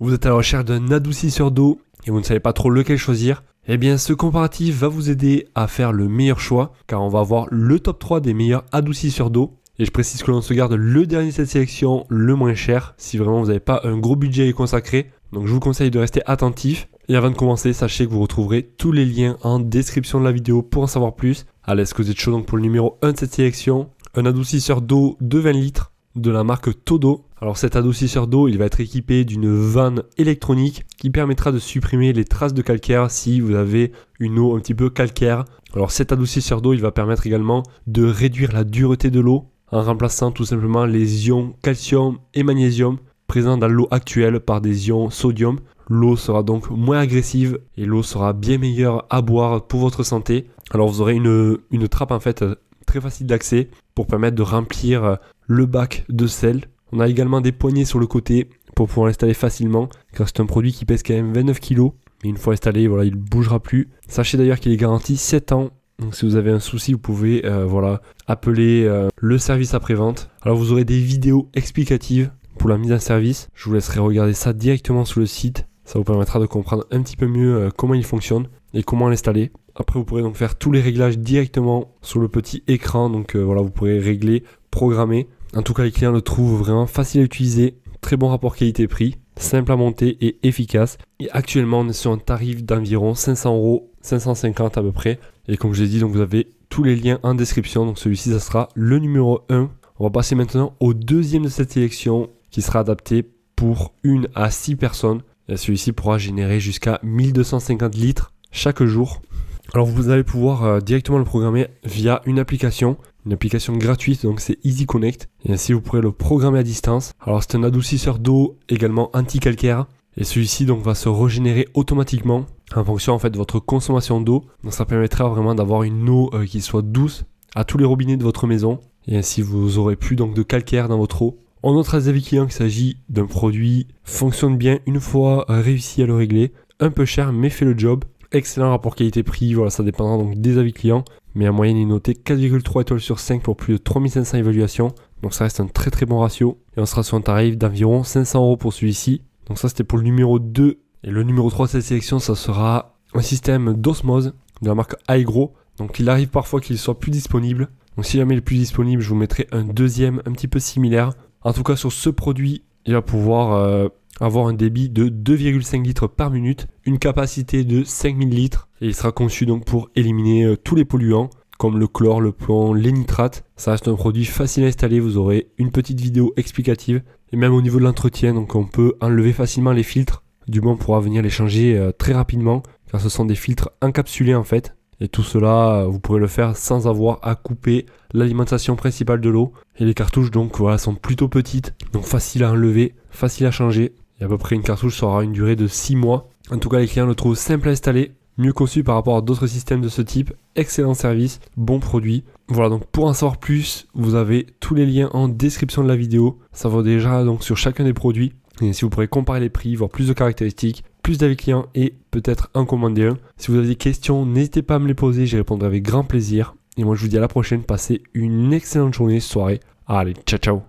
Vous êtes à la recherche d'un adoucisseur d'eau et vous ne savez pas trop lequel choisir. Eh bien, ce comparatif va vous aider à faire le meilleur choix car on va avoir le top 3 des meilleurs adoucisseurs d'eau. Et je précise que l'on se garde le dernier de cette sélection, le moins cher, si vraiment vous n'avez pas un gros budget à y consacrer. Donc je vous conseille de rester attentif. Et avant de commencer, sachez que vous retrouverez tous les liens en description de la vidéo pour en savoir plus. Allez, est-ce que vous êtes chaud donc pour le numéro 1 de cette sélection? Un adoucisseur d'eau de 20 litres de la marque Todo. Alors cet adoucisseur d'eau, il va être équipé d'une vanne électronique qui permettra de supprimer les traces de calcaire si vous avez une eau un petit peu calcaire. Alors cet adoucisseur d'eau, il va permettre également de réduire la dureté de l'eau en remplaçant tout simplement les ions calcium et magnésium présents dans l'eau actuelle par des ions sodium. L'eau sera donc moins agressive et l'eau sera bien meilleure à boire pour votre santé. Alors vous aurez une trappe en fait très facile d'accès pour permettre de remplir le bac de sel. On a également des poignées sur le côté pour pouvoir l'installer facilement car c'est un produit qui pèse quand même 29 kg. Mais une fois installé, voilà, il ne bougera plus. Sachez d'ailleurs qu'il est garanti 7 ans. Donc si vous avez un souci, vous pouvez appeler le service après-vente. Alors vous aurez des vidéos explicatives pour la mise en service. Je vous laisserai regarder ça directement sur le site. Ça vous permettra de comprendre un petit peu mieux comment il fonctionne et comment l'installer. Après vous pourrez donc faire tous les réglages directement sur le petit écran. Donc voilà, vous pourrez régler, programmer. En tout cas, les clients le trouvent vraiment facile à utiliser. Très bon rapport qualité-prix, simple à monter et efficace. Et actuellement, on est sur un tarif d'environ 500 €, 550 à peu près. Et comme je l'ai dit, donc vous avez tous les liens en description. Donc celui-ci, ça sera le numéro 1. On va passer maintenant au deuxième de cette sélection qui sera adapté pour 1 à 6 personnes. Et celui-ci pourra générer jusqu'à 1250 litres chaque jour. Alors vous allez pouvoir directement le programmer via une application gratuite, donc c'est Easy Connect. Et ainsi vous pourrez le programmer à distance. Alors c'est un adoucisseur d'eau également anti-calcaire. Et celui-ci donc va se régénérer automatiquement en fonction en fait de votre consommation d'eau. Donc ça permettra vraiment d'avoir une eau qui soit douce à tous les robinets de votre maison. Et ainsi vous aurez plus donc de calcaire dans votre eau. On notera des avis clients qu'il s'agit d'un produit fonctionne bien une fois réussi à le régler. Un peu cher mais fait le job. Excellent rapport qualité-prix, voilà, ça dépendra donc des avis clients. Mais en moyenne, il est noté 4,3 étoiles sur 5 pour plus de 3500 évaluations. Donc ça reste un très très bon ratio. Et on sera sur un tarif d'environ 500 € pour celui-ci. Donc ça c'était pour le numéro 2. Et le numéro 3 de cette sélection, ça sera un système d'osmose de la marque Aegro. Donc il arrive parfois qu'il soit plus disponible. Donc si jamais il est plus disponible, je vous mettrai un deuxième un petit peu similaire. En tout cas sur ce produit, il va pouvoir avoir un débit de 2,5 litres par minute, une capacité de 5000 litres et il sera conçu donc pour éliminer tous les polluants comme le chlore, le plomb, les nitrates. Ça reste un produit facile à installer, vous aurez une petite vidéo explicative et même au niveau de l'entretien, donc on peut enlever facilement les filtres, du moins on pourra venir les changer très rapidement car ce sont des filtres encapsulés en fait. Et tout cela, vous pourrez le faire sans avoir à couper l'alimentation principale de l'eau. Et les cartouches donc voilà sont plutôt petites, donc facile à enlever, facile à changer. Et à peu près une cartouche aura une durée de 6 mois. En tout cas, les clients le trouvent simple à installer, mieux conçu par rapport à d'autres systèmes de ce type. Excellent service, bon produit. Voilà, donc pour en savoir plus, vous avez tous les liens en description de la vidéo. Ça vaut déjà donc sur chacun des produits. Et si vous pourrez comparer les prix, voir plus de caractéristiques, plus d'avis clients et peut-être en commander un. Si vous avez des questions, n'hésitez pas à me les poser, j'y répondrai avec grand plaisir. Et moi je vous dis à la prochaine, passez une excellente journée, soirée. Allez, ciao ciao.